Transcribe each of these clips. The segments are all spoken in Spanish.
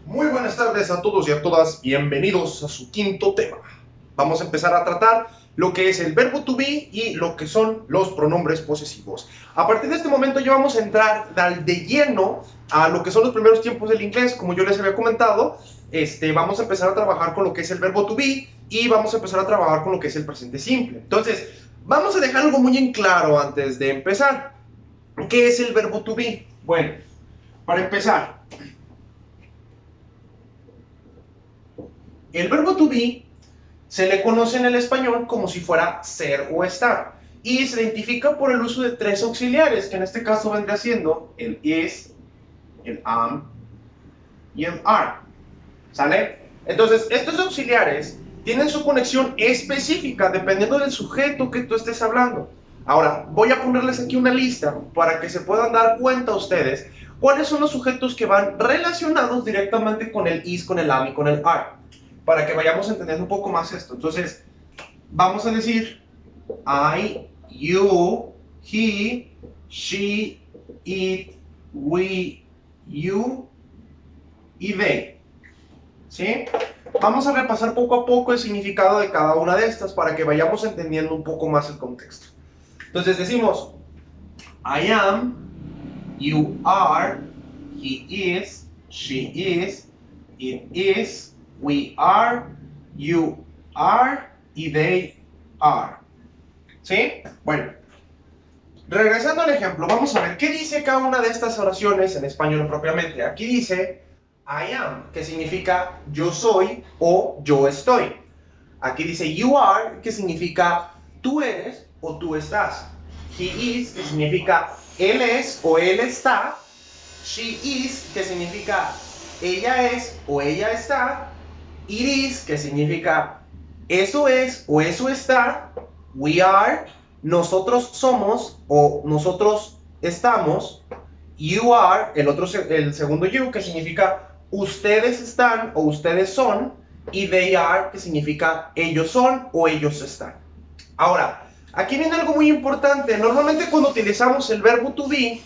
Muy buenas tardes a todos y a todas, bienvenidos a su quinto tema. Vamos a empezar a tratar lo que es el verbo to be y lo que son los pronombres posesivos. A partir de este momento ya vamos a entrar de lleno a lo que son los primeros tiempos del inglés, como yo les había comentado. Vamos a empezar a trabajar con lo que es el verbo to be y vamos a empezar a trabajar con lo que es el presente simple. Entonces, vamos a dejar algo muy en claro antes de empezar. ¿Qué es el verbo to be? Bueno, para empezar, el verbo to be se le conoce en el español como si fuera ser o estar y se identifica por el uso de tres auxiliares, que en este caso vendría siendo el is, el am y el are. ¿Sale? Entonces, estos auxiliares tienen su conexión específica dependiendo del sujeto que tú estés hablando. Ahora, voy a ponerles aquí una lista para que se puedan dar cuenta ustedes cuáles son los sujetos que van relacionados directamente con el is, con el am y con el are, para que vayamos entendiendo un poco más esto. Entonces, vamos a decir I, you, he, she, it, we, you y they. ¿Sí? Vamos a repasar poco a poco el significado de cada una de estas para que vayamos entendiendo un poco más el contexto. Entonces decimos I am, you are, he is, she is, it is, we are, you are y they are. ¿Sí? Bueno, regresando al ejemplo, vamos a ver qué dice cada una de estas oraciones en español propiamente. Aquí dice I am, que significa yo soy o yo estoy. Aquí dice you are, que significa tú eres o tú estás. He is, que significa él es o él está. She is, que significa ella es o ella está. It is, que significa eso es o eso está. We are, nosotros somos o nosotros estamos. You are, el segundo you, que significa ustedes están o ustedes son. Y they are, que significa ellos son o ellos están. Ahora, aquí viene algo muy importante. Normalmente cuando utilizamos el verbo to be,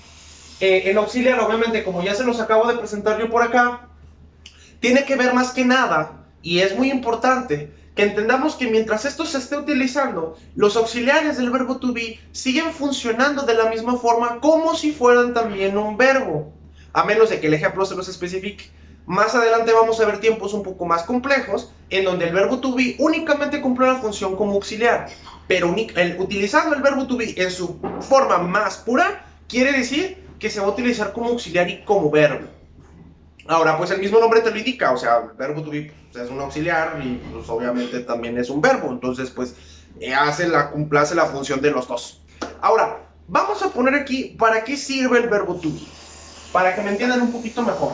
el auxiliar, obviamente, como ya se los acabo de presentar yo por acá, tiene que ver más que nada, y es muy importante, que entendamos que mientras esto se esté utilizando, los auxiliares del verbo to be siguen funcionando de la misma forma como si fueran también un verbo, a menos de que el ejemplo se los especifique. Más adelante vamos a ver tiempos un poco más complejos, en donde el verbo to be únicamente cumple la función como auxiliar, pero utilizando el verbo to be en su forma más pura, quiere decir que se va a utilizar como auxiliar y como verbo. Ahora, pues el mismo nombre te lo indica, o sea, el verbo to be pues, es un auxiliar y pues obviamente también es un verbo, entonces pues cumple la función de los dos. Ahora, vamos a poner aquí para qué sirve el verbo to be, para que me entiendan un poquito mejor.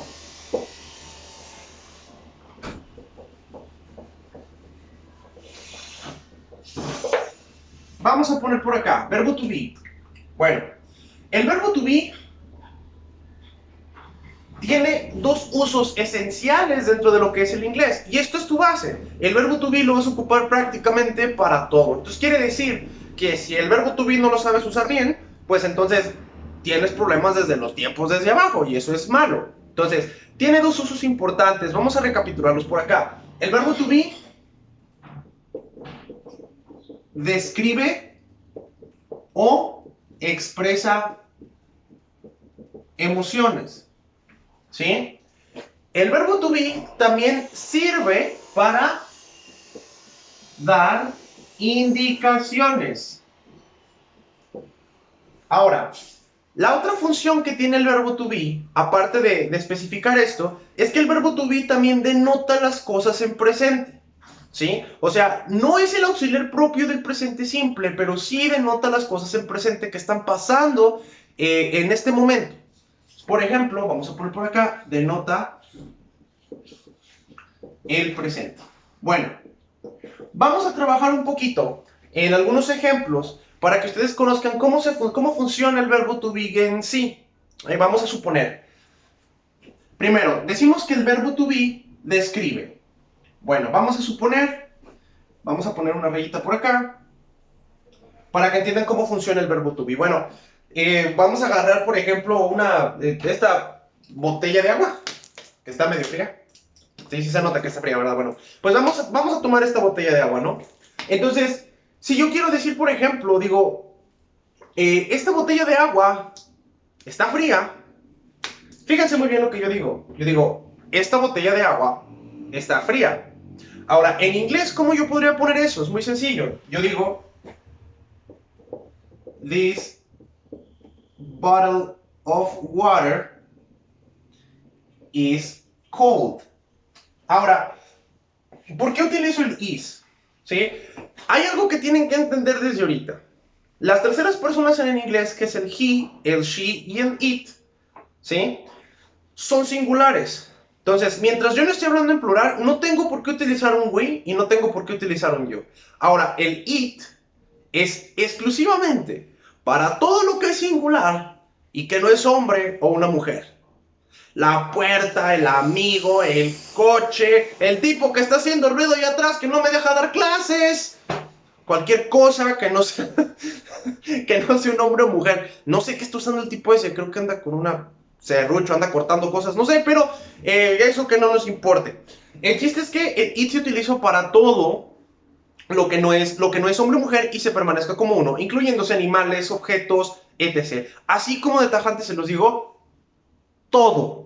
Vamos a poner por acá, verbo to be. Bueno, el verbo to be tiene dos usos esenciales dentro de lo que es el inglés, y esto es tu base. El verbo to be lo vas a ocupar prácticamente para todo. Entonces quiere decir que si el verbo to be no lo sabes usar bien, pues entonces tienes problemas desde los tiempos desde abajo, y eso es malo. Entonces, tiene dos usos importantes, vamos a recapitularlos por acá. El verbo to be describe o expresa emociones. ¿Sí? El verbo to be también sirve para dar indicaciones. Ahora, la otra función que tiene el verbo to be, aparte de especificar esto, es que el verbo to be también denota las cosas en presente. ¿Sí? O sea, no es el auxiliar propio del presente simple, pero sí denota las cosas en presente que están pasando en este momento. Por ejemplo, vamos a poner por acá, denota el presente. Bueno, vamos a trabajar un poquito en algunos ejemplos para que ustedes conozcan cómo funciona el verbo to be en sí. Vamos a suponer. Primero, decimos que el verbo to be describe. Bueno, vamos a suponer, vamos a poner una rayita por acá, para que entiendan cómo funciona el verbo to be. Bueno, vamos a agarrar, por ejemplo, esta botella de agua, que está medio fría. Sí, sí se nota que está fría, ¿verdad? Bueno, pues vamos a tomar esta botella de agua, ¿no? Entonces, si yo quiero decir, por ejemplo, digo, esta botella de agua está fría, fíjense muy bien lo que yo digo. Yo digo, esta botella de agua está fría. Ahora, en inglés, ¿cómo yo podría poner eso? Es muy sencillo. Yo digo, this bottle of water is cold. Ahora, ¿por qué utilizo el is? ¿Sí? Hay algo que tienen que entender desde ahorita. Las terceras personas en inglés, que es el he, el she y el it, ¿sí? Son singulares. Entonces, mientras yo no estoy hablando en plural, no tengo por qué utilizar un we y no tengo por qué utilizar un yo. Ahora, el it es exclusivamente para todo lo que es singular y que no es hombre o una mujer. La puerta, el amigo, el coche, el tipo que está haciendo ruido ahí atrás que no me deja dar clases. Cualquier cosa que no sea, que no sea un hombre o mujer. No sé qué está usando el tipo ese. Creo que anda con una serrucho, anda cortando cosas. No sé, pero eso que no nos importe. El chiste es que el it se utiliza para todo lo que no es hombre o mujer y se permanezca como uno, incluyéndose animales, objetos, etc. Así como de tajante se los digo, todo.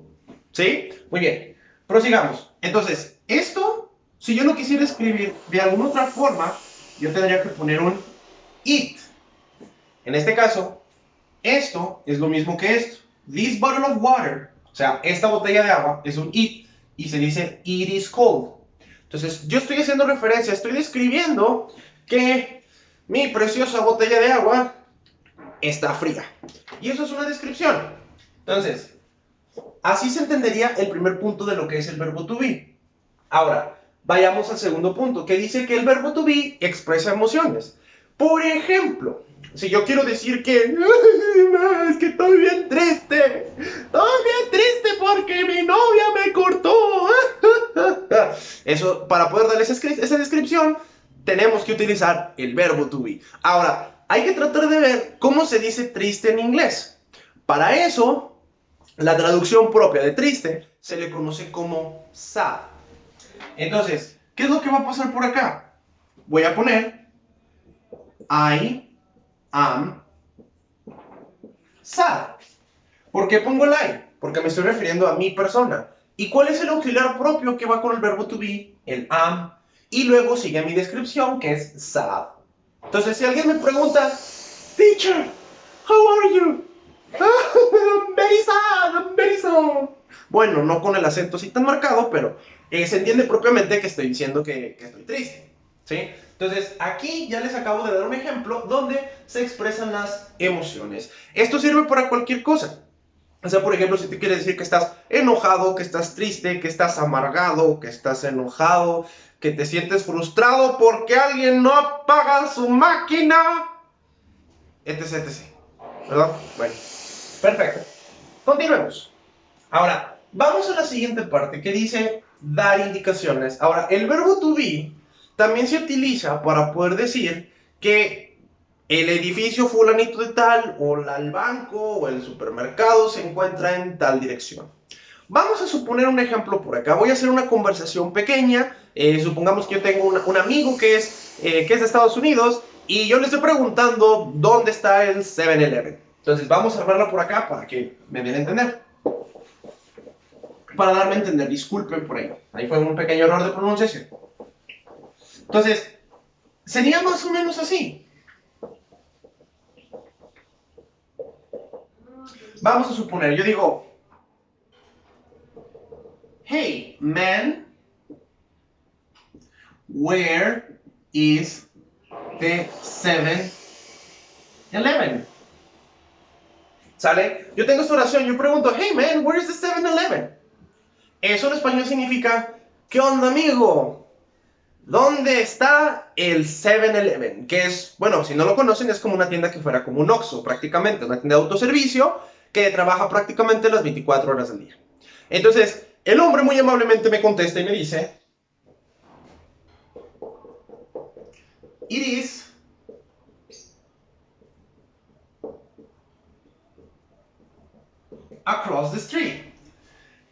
¿Sí? Muy bien. Prosigamos. Entonces, esto, si yo lo quisiera escribir de alguna otra forma, yo tendría que poner un it. En este caso, esto es lo mismo que esto. This bottle of water, o sea, esta botella de agua es un it y se dice it is cold. Entonces, yo estoy haciendo referencia, estoy describiendo que mi preciosa botella de agua está fría. Y eso es una descripción. Entonces, así se entendería el primer punto de lo que es el verbo to be. Ahora, vayamos al segundo punto, que dice que el verbo to be expresa emociones. Por ejemplo, si yo quiero decir que es que estoy bien triste porque mi novia me cortó. Eso, para poder darle esa descripción, tenemos que utilizar el verbo to be. Ahora, hay que tratar de ver cómo se dice triste en inglés. Para eso, la traducción propia de triste se le conoce como sad. Entonces, ¿qué es lo que va a pasar por acá? Voy a poner I am sad. ¿Por qué pongo el I? Porque me estoy refiriendo a mi persona. ¿Y cuál es el auxiliar propio que va con el verbo to be? El am. Y luego sigue mi descripción, que es sad. Entonces, si alguien me pregunta, Teacher, how are you? I'm very sad, I'm very sad. Bueno, no con el acento así tan marcado, pero se entiende propiamente que estoy diciendo que estoy triste. ¿Sí? Entonces, aquí ya les acabo de dar un ejemplo donde se expresan las emociones. Esto sirve para cualquier cosa. O sea, por ejemplo, si te quieres decir que estás enojado, que estás triste, que estás amargado, que estás enojado, que te sientes frustrado porque alguien no apaga su máquina, etc, etc. ¿Verdad? Bueno, perfecto. Continuemos. Ahora, vamos a la siguiente parte que dice dar indicaciones. Ahora, el verbo to be también se utiliza para poder decir que el edificio fulanito de tal, o el banco, o el supermercado se encuentra en tal dirección. Vamos a suponer un ejemplo por acá. Voy a hacer una conversación pequeña. Supongamos que yo tengo un amigo que es de Estados Unidos y yo le estoy preguntando dónde está el 7-Eleven. Entonces vamos a armarla por acá para que me den a entender. Para darme a entender, disculpen por ahí. Ahí fue un pequeño error de pronunciación. Entonces, sería más o menos así. Vamos a suponer, yo digo, hey, man, where is the 7-Eleven? ¿Sale? Yo tengo esta oración, yo pregunto, hey, man, where is the 7-Eleven? Eso en español significa, ¿qué onda, amigo? ¿Dónde está el 7-Eleven? Que es, bueno, si no lo conocen, es como una tienda que fuera como un Oxxo, prácticamente, una tienda de autoservicio que trabaja prácticamente las 24 horas del día. Entonces, el hombre muy amablemente me contesta y me dice, it is across the street.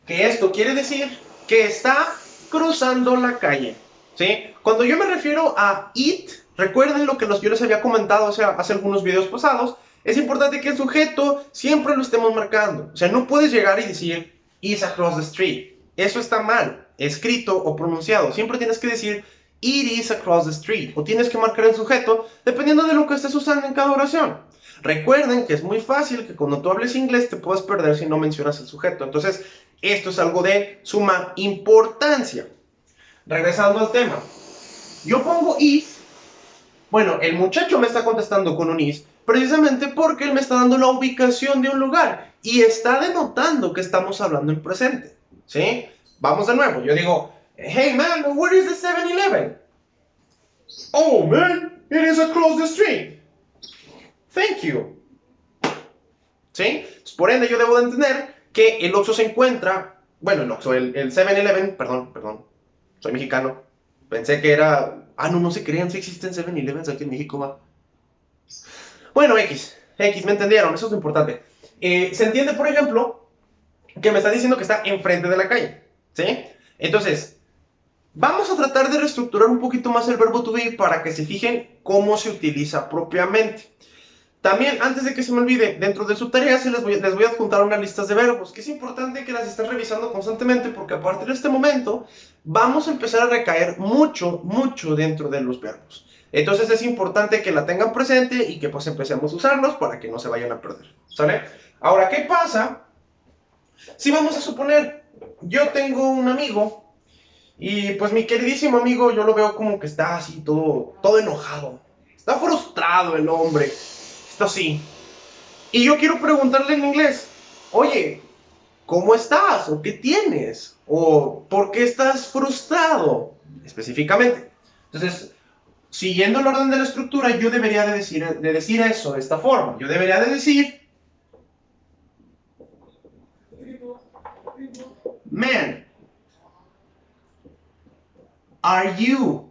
Que esto quiere decir que está cruzando la calle, ¿sí? Cuando yo me refiero a it, recuerden lo que yo les había comentado hace algunos videos pasados, es importante que el sujeto siempre lo estemos marcando. O sea, no puedes llegar y decir is across the street. Eso está mal, escrito o pronunciado. Siempre tienes que decir it is across the street. O tienes que marcar el sujeto dependiendo de lo que estés usando en cada oración. Recuerden que es muy fácil que cuando tú hables inglés te puedas perder si no mencionas el sujeto. Entonces, esto es algo de suma importancia. Regresando al tema. Yo pongo is. Bueno, el muchacho me está contestando con un is precisamente porque él me está dando la ubicación de un lugar y está denotando que estamos hablando en presente. ¿Sí? Vamos de nuevo. Yo digo, hey man, where is the 7-Eleven? Oh man, it is across the street. Thank you. ¿Sí? Por ende, yo debo de entender que el Oxxo se encuentra, bueno, el Oxxo, el 7-Eleven, perdón, soy mexicano. Pensé que era, no se crean, si existen 7-Elevens aquí en México, va. Bueno, X, me entendieron, eso es lo importante. Se entiende, por ejemplo, que me está diciendo que está enfrente de la calle, ¿sí? Entonces, vamos a tratar de reestructurar un poquito más el verbo to be para que se fijen cómo se utiliza propiamente. También, antes de que se me olvide, dentro de su tarea les voy a adjuntar unas listas de verbos, que es importante que las estén revisando constantemente porque a partir de este momento vamos a empezar a recaer mucho dentro de los verbos. Entonces es importante que la tengan presente y que pues empecemos a usarlos para que no se vayan a perder, ¿sale? Ahora, ¿qué pasa si vamos a suponer, yo tengo un amigo y pues mi queridísimo amigo yo lo veo como que está así todo enojado, está frustrado el hombre, está así. Y yo quiero preguntarle en inglés, oye, ¿cómo estás? ¿O qué tienes? ¿O por qué estás frustrado? Específicamente. Entonces, siguiendo el orden de la estructura, yo debería de decir eso de esta forma. Yo debería de decir, man, are you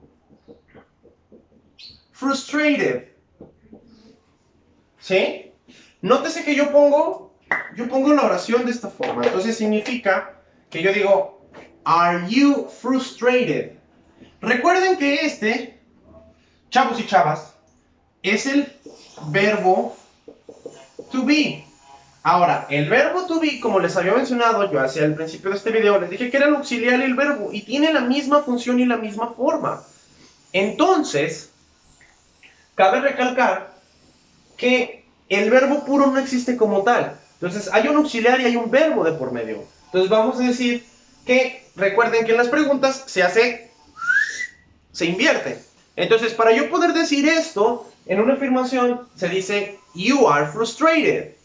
frustrated? ¿Sí? Nótese que yo pongo la oración de esta forma. Entonces significa que yo digo, are you frustrated? Recuerden que chavos y chavas, es el verbo to be. Ahora, el verbo to be, como les había mencionado yo hacia el principio de este video, les dije que era el auxiliar y el verbo, y tiene la misma función y la misma forma. Entonces, cabe recalcar que el verbo puro no existe como tal. Entonces, hay un auxiliar y hay un verbo de por medio. Entonces, vamos a decir que, recuerden que en las preguntas se invierte. Entonces, para yo poder decir esto, en una afirmación se dice, you are frustrated.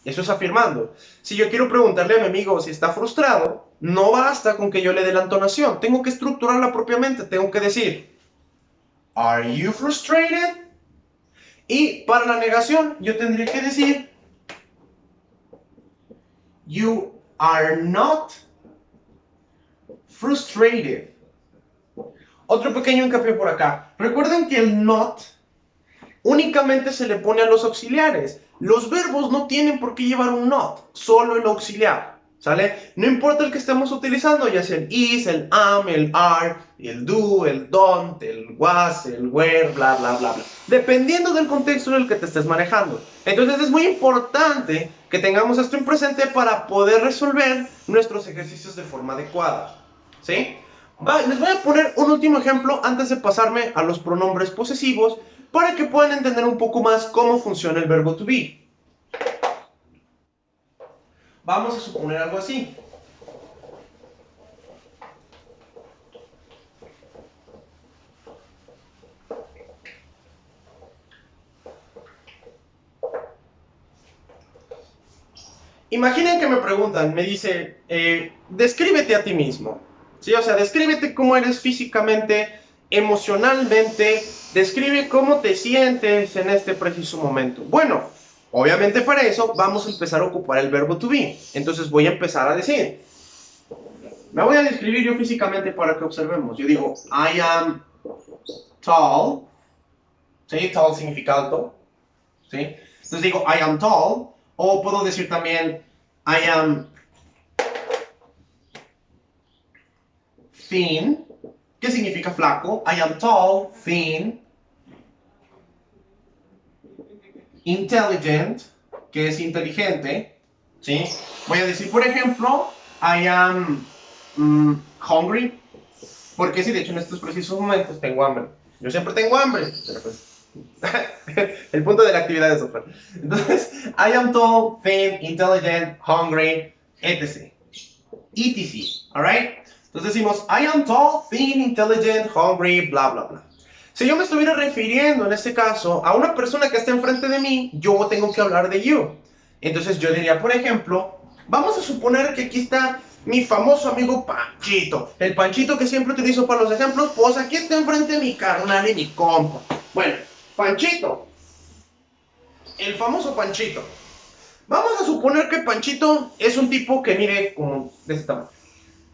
Eso es afirmando. Si yo quiero preguntarle a mi amigo si está frustrado, no basta con que yo le dé la entonación. Tengo que estructurarla propiamente. Tengo que decir, are you frustrated? Y para la negación, yo tendría que decir, you are not frustrated. Otro pequeño hincapié por acá. Recuerden que el not únicamente se le pone a los auxiliares. Los verbos no tienen por qué llevar un not, solo el auxiliar, ¿sale? No importa el que estemos utilizando, ya sea el is, el am, el are, el do, el don't, el was, el were, bla, bla, bla, bla. Dependiendo del contexto en el que te estés manejando. Entonces es muy importante que tengamos esto en presente para poder resolver nuestros ejercicios de forma adecuada, ¿sí? Les voy a poner un último ejemplo antes de pasarme a los pronombres posesivos para que puedan entender un poco más cómo funciona el verbo to be. Vamos a suponer algo así. Imaginen que me preguntan, me dice, descríbete a ti mismo. ¿Sí? O sea, descríbete cómo eres físicamente, emocionalmente, describe cómo te sientes en este preciso momento. Bueno, obviamente para eso vamos a empezar a ocupar el verbo to be. Entonces voy a empezar a decir. Me voy a describir yo físicamente para que observemos. Yo digo, I am tall. ¿Sí? Tall significa alto. ¿Sí? Entonces digo, I am tall. O puedo decir también, I am thin, que significa flaco. I am tall, thin. Intelligent, que es inteligente, ¿sí? Voy a decir, por ejemplo, I am hungry, porque sí, de hecho en estos precisos momentos tengo hambre. Yo siempre tengo hambre, pero pues el punto de la actividad es otro. Entonces, I am tall, thin, intelligent, hungry, etc. etc. Alright? Entonces decimos, I am tall, thin, intelligent, hungry, bla, bla, bla. Si yo me estuviera refiriendo en este caso a una persona que está enfrente de mí, yo tengo que hablar de you. Entonces yo diría, por ejemplo, vamos a suponer que aquí está mi famoso amigo Panchito. El Panchito que siempre utilizo para los ejemplos, pues aquí está enfrente de mi carnal y mi compa. Bueno, Panchito. El famoso Panchito. Vamos a suponer que Panchito es un tipo que mide como de este tamaño.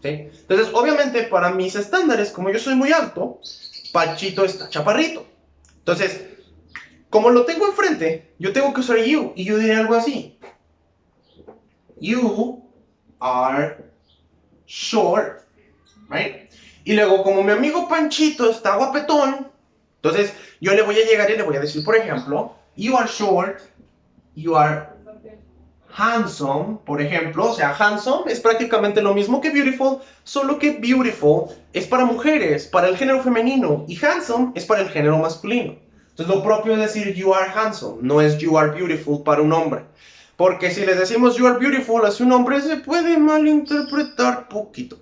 ¿Sí? Entonces, obviamente, para mis estándares, como yo soy muy alto, Panchito está chaparrito. Entonces, como lo tengo enfrente, yo tengo que usar you. Y yo diré algo así. You are short. Right? Y luego, como mi amigo Panchito está guapetón, entonces yo le voy a llegar y le voy a decir, por ejemplo, you are short, you are handsome, por ejemplo. O sea, handsome es prácticamente lo mismo que beautiful, solo que beautiful es para mujeres, para el género femenino, y handsome es para el género masculino. Entonces lo propio es decir you are handsome, no es you are beautiful para un hombre. Porque si le decimos you are beautiful hacia un hombre, se puede malinterpretar poquito.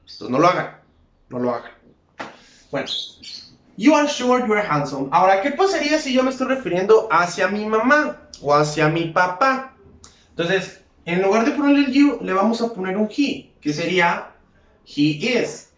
Entonces no lo hagan, no lo hagan. Bueno, you are short, you are handsome. Ahora, ¿qué pasaría si yo me estoy refiriendo hacia mi mamá o hacia mi papá? Entonces, en lugar de ponerle el you, le vamos a poner un he, que sería he is.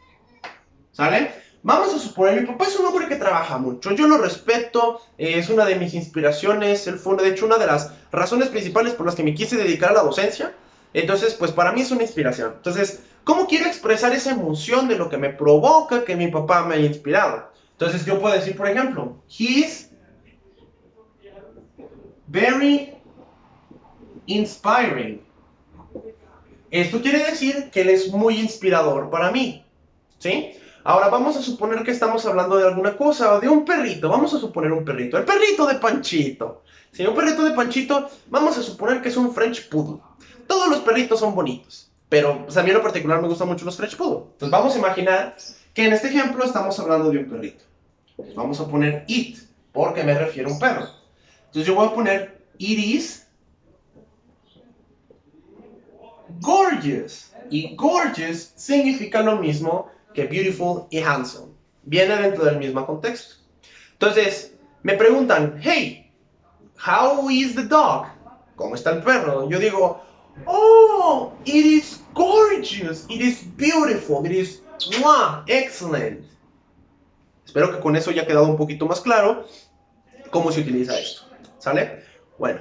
¿Sale? Vamos a suponer, mi papá es un hombre que trabaja mucho, yo lo respeto, es una de mis inspiraciones, él fue de hecho una de las razones principales por las que me quise dedicar a la docencia. Entonces, pues para mí es una inspiración. Entonces, ¿cómo quiero expresar esa emoción de lo que me provoca que mi papá me haya inspirado? Entonces, yo puedo decir, por ejemplo, he's very inspiring. Esto quiere decir que él es muy inspirador para mí, ¿sí? Ahora vamos a suponer que estamos hablando de alguna cosa, o de un perrito. Vamos a suponer un perrito, el perrito de Panchito. Si un perrito de Panchito, vamos a suponer que es un French Poodle. Todos los perritos son bonitos, pero pues, a mí en lo particular me gustan mucho los French Poodle. Entonces vamos a imaginar que en este ejemplo estamos hablando de un perrito. Vamos a poner it, porque me refiero a un perro. Entonces yo voy a poner it is gorgeous. Y gorgeous significa lo mismo que beautiful y handsome. Viene dentro del mismo contexto. Entonces, me preguntan, hey, how is the dog? ¿Cómo está el perro? Yo digo, oh, it is gorgeous, it is beautiful, it is excellent. Espero que con eso haya quedado un poquito más claro cómo se utiliza esto. ¿Sale? Bueno,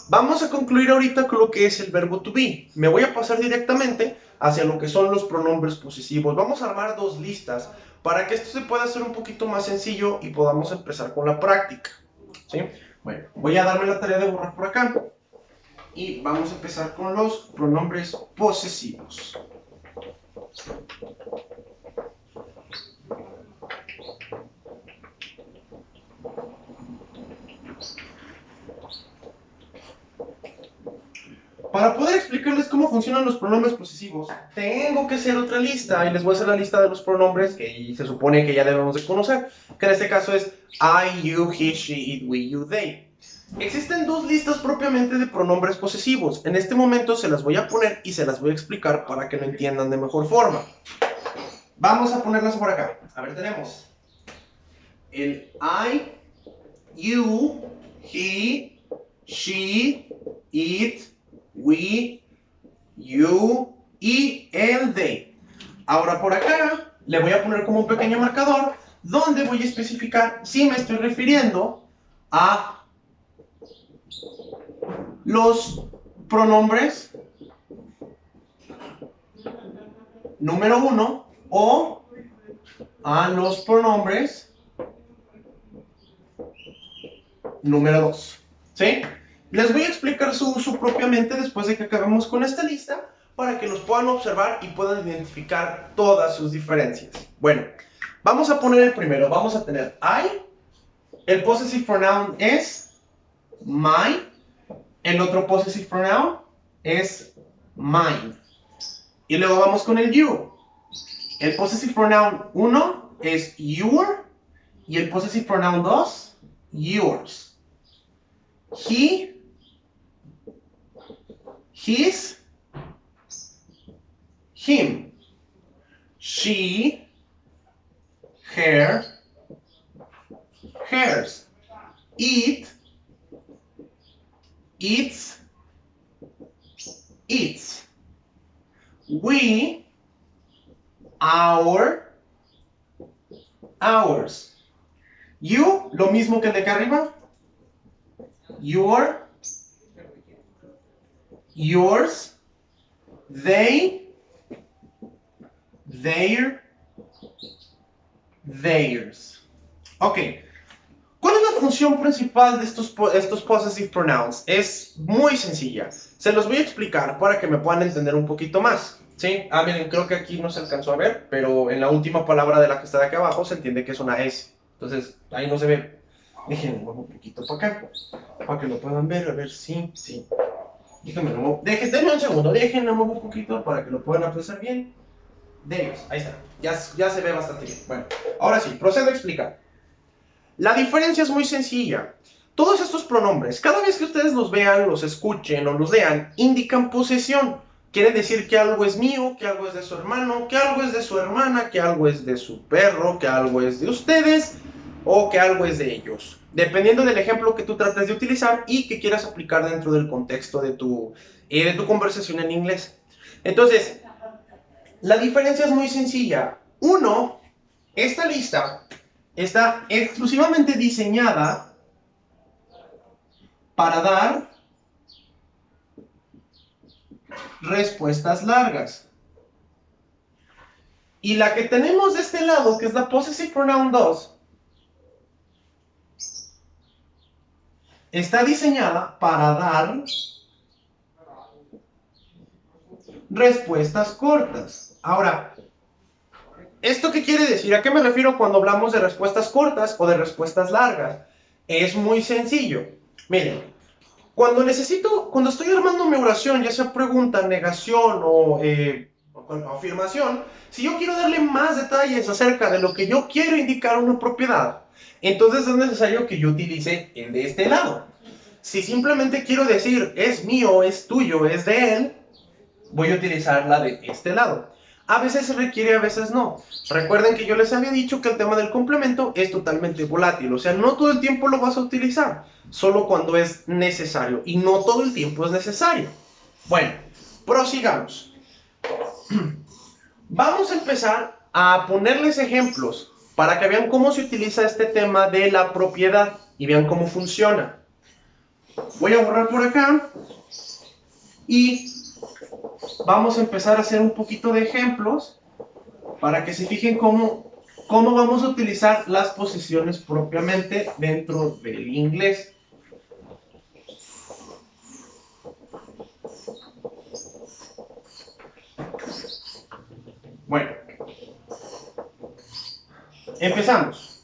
vamos a concluir ahorita con lo que es el verbo to be. Me voy a pasar directamente hacia lo que son los pronombres posesivos. Vamos a armar dos listas para que esto se pueda hacer un poquito más sencillo y podamos empezar con la práctica. ¿Sí? Bueno, voy a darme la tarea de borrar por acá. Y vamos a empezar con los pronombres posesivos. Para poder explicarles cómo funcionan los pronombres posesivos, tengo que hacer otra lista, y les voy a hacer la lista de los pronombres que se supone que ya debemos de conocer, que en este caso es I, you, he, she, it, we, you, they. Existen dos listas propiamente de pronombres posesivos. En este momento se las voy a poner y se las voy a explicar para que lo entiendan de mejor forma. Vamos a ponerlas por acá. A ver, tenemos el I, you, he, she, it, we, you y el they. Ahora por acá le voy a poner como un pequeño marcador donde voy a especificar si me estoy refiriendo a los pronombres número 1 o a los pronombres número 2. ¿Sí? Les voy a explicar su uso propiamente después de que acabemos con esta lista, para que los puedan observar y puedan identificar todas sus diferencias. Bueno, vamos a poner el primero. Vamos a tener I. El possessive pronoun es my. El otro possessive pronoun es mine. Y luego vamos con el you. El possessive pronoun 1 es your. Y el possessive pronoun 2, yours. He, his, him. She, her, hers. It, its, its. We, our, ours. You, lo mismo que el de acá arriba. Your, yours. They, their, theirs. Ok. ¿Cuál es la función principal de estos possessive pronouns? Es muy sencilla. Se los voy a explicar para que me puedan entender un poquito más. ¿Sí? Miren, creo que aquí no se alcanzó a ver, pero en la última palabra de la que está de acá abajo se entiende que es una S. Entonces, ahí no se ve. Déjenme mover un poquito para acá, para que lo puedan ver, a ver si, sí. Déjenme un segundo, déjenme mover un poquito para que lo puedan apreciar bien. De ellos, ahí está, ya se ve bastante bien. Bueno, ahora sí, procedo a explicar. La diferencia es muy sencilla. Todos estos pronombres, cada vez que ustedes los vean, los escuchen o los lean, indican posesión. Quiere decir que algo es mío, que algo es de su hermano, que algo es de su hermana, que algo es de su perro, que algo es de ustedes o que algo es de ellos. Dependiendo del ejemplo que tú trates de utilizar y que quieras aplicar dentro del contexto de tu conversación en inglés. Entonces, la diferencia es muy sencilla. Uno, esta lista está exclusivamente diseñada para dar respuestas largas. Y la que tenemos de este lado, que es la possessive pronoun 2, está diseñada para dar respuestas cortas. Ahora, ¿esto qué quiere decir? ¿A qué me refiero cuando hablamos de respuestas cortas o de respuestas largas? Es muy sencillo. Miren, cuando estoy armando mi oración, ya sea pregunta, negación o afirmación, si yo quiero darle más detalles acerca de lo que yo quiero indicar a una propiedad, entonces es necesario que yo utilice el de este lado. Si simplemente quiero decir es mío, es tuyo, es de él, voy a utilizar la de este lado. A veces se requiere, a veces no. Recuerden que yo les había dicho que el tema del complemento es totalmente volátil. O sea, no todo el tiempo lo vas a utilizar, solo cuando es necesario. Y no todo el tiempo es necesario. Bueno, prosigamos. Vamos a empezar a ponerles ejemplos para que vean cómo se utiliza este tema de la propiedad y vean cómo funciona. Voy a borrar por acá y vamos a empezar a hacer un poquito de ejemplos para que se fijen cómo vamos a utilizar las posiciones propiamente dentro del inglés. Bueno, empezamos.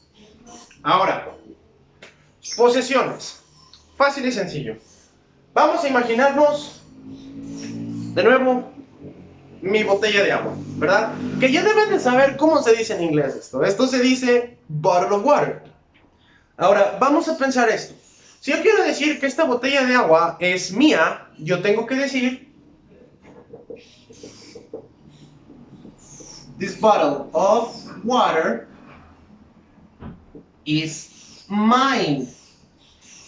Ahora, posesiones. Fácil y sencillo. Vamos a imaginarnos de nuevo mi botella de agua, ¿verdad? Que ya deben de saber cómo se dice en inglés esto. Esto se dice bottle of water. Ahora, vamos a pensar esto. Si yo quiero decir que esta botella de agua es mía, yo tengo que decir this bottle of water is mine.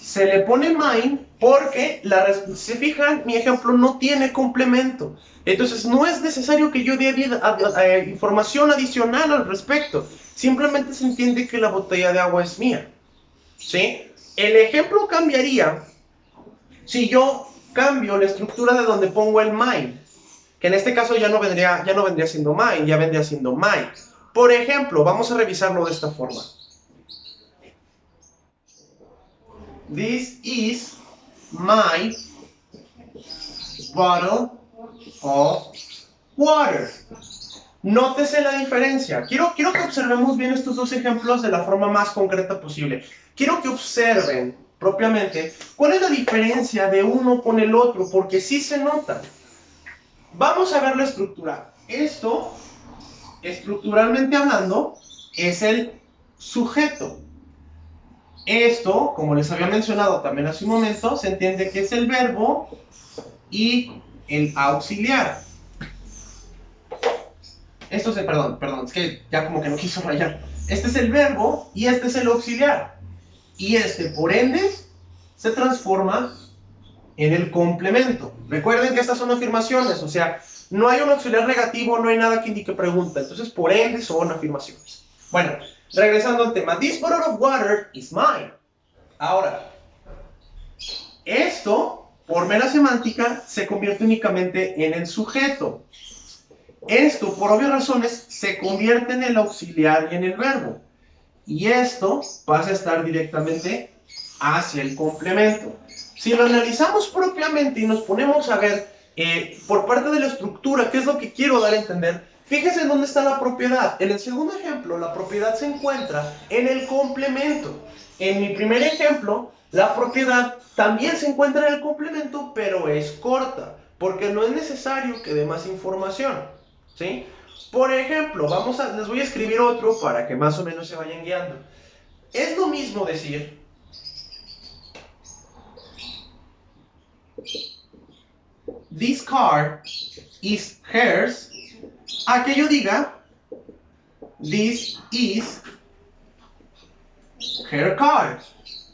Se le pone mine porque, si se fijan, mi ejemplo no tiene complemento. Entonces no es necesario que yo dé información adicional al respecto. Simplemente se entiende que la botella de agua es mía. ¿Sí? El ejemplo cambiaría si yo cambio la estructura de donde pongo el mine. Que en este caso ya no vendría siendo mine, ya vendría siendo mine. Por ejemplo, vamos a revisarlo de esta forma. This is my bottle of water. Nótese la diferencia. Quiero que observemos bien estos dos ejemplos de la forma más concreta posible. Quiero que observen propiamente cuál es la diferencia de uno con el otro, porque sí se nota. Vamos a ver la estructura. Esto, estructuralmente hablando, es el sujeto. Esto, como les había mencionado también hace un momento, se entiende que es el verbo y el auxiliar. Esto es, perdón, es que ya como que no quiso rayar. Este es el verbo y este es el auxiliar. Y este, por ende, se transforma en el complemento. Recuerden que estas son afirmaciones, o sea, no hay un auxiliar negativo, no hay nada que indique pregunta. Entonces, por ende, son afirmaciones. Bueno, regresando al tema. This bottle of water is mine. Ahora, esto, por mera semántica, se convierte únicamente en el sujeto. Esto, por obvias razones, se convierte en el auxiliar y en el verbo. Y esto pasa a estar directamente hacia el complemento. Si lo analizamos propiamente y nos ponemos a ver por parte de la estructura, qué es lo que quiero dar a entender, fíjense en dónde está la propiedad. En el segundo ejemplo, la propiedad se encuentra en el complemento. En mi primer ejemplo, la propiedad también se encuentra en el complemento, pero es corta, porque no es necesario que dé más información. ¿Sí? Por ejemplo, les voy a escribir otro para que más o menos se vayan guiando. Es lo mismo decir this car is hers a que yo diga this is her car.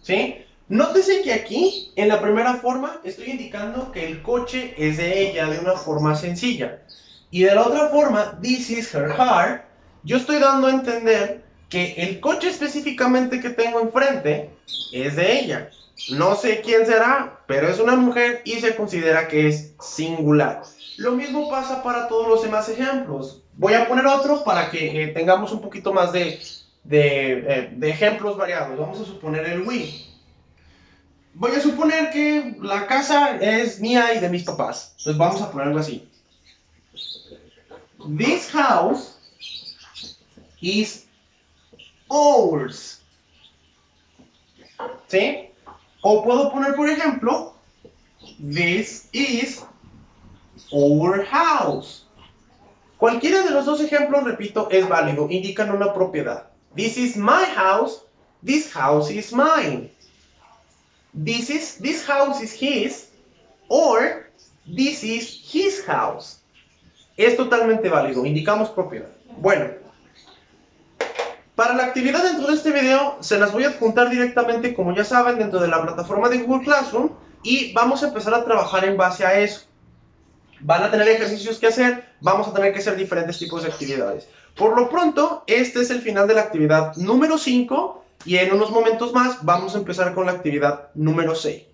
¿Sí? Nótese que aquí, en la primera forma, estoy indicando que el coche es de ella de una forma sencilla. Y de la otra forma, this is her car, yo estoy dando a entender que el coche específicamente que tengo enfrente es de ella. No sé quién será, pero es una mujer y se considera que es singular. Lo mismo pasa para todos los demás ejemplos. Voy a poner otro para que tengamos un poquito más de ejemplos variados. Vamos a suponer el we. Voy a suponer que la casa es mía y de mis papás. Entonces vamos a ponerlo así. This house is ours. ¿Sí? O puedo poner, por ejemplo, this is our house. Cualquiera de los dos ejemplos, repito, es válido. Indican una propiedad. This is my house. This house is mine. This house is his. Or this is his house. Es totalmente válido, indicamos propiedad. Bueno, para la actividad dentro de este video se las voy a adjuntar directamente, como ya saben, dentro de la plataforma de Google Classroom y vamos a empezar a trabajar en base a eso. Van a tener ejercicios que hacer, vamos a tener que hacer diferentes tipos de actividades. Por lo pronto, este es el final de la actividad número 5 y en unos momentos más vamos a empezar con la actividad número 6.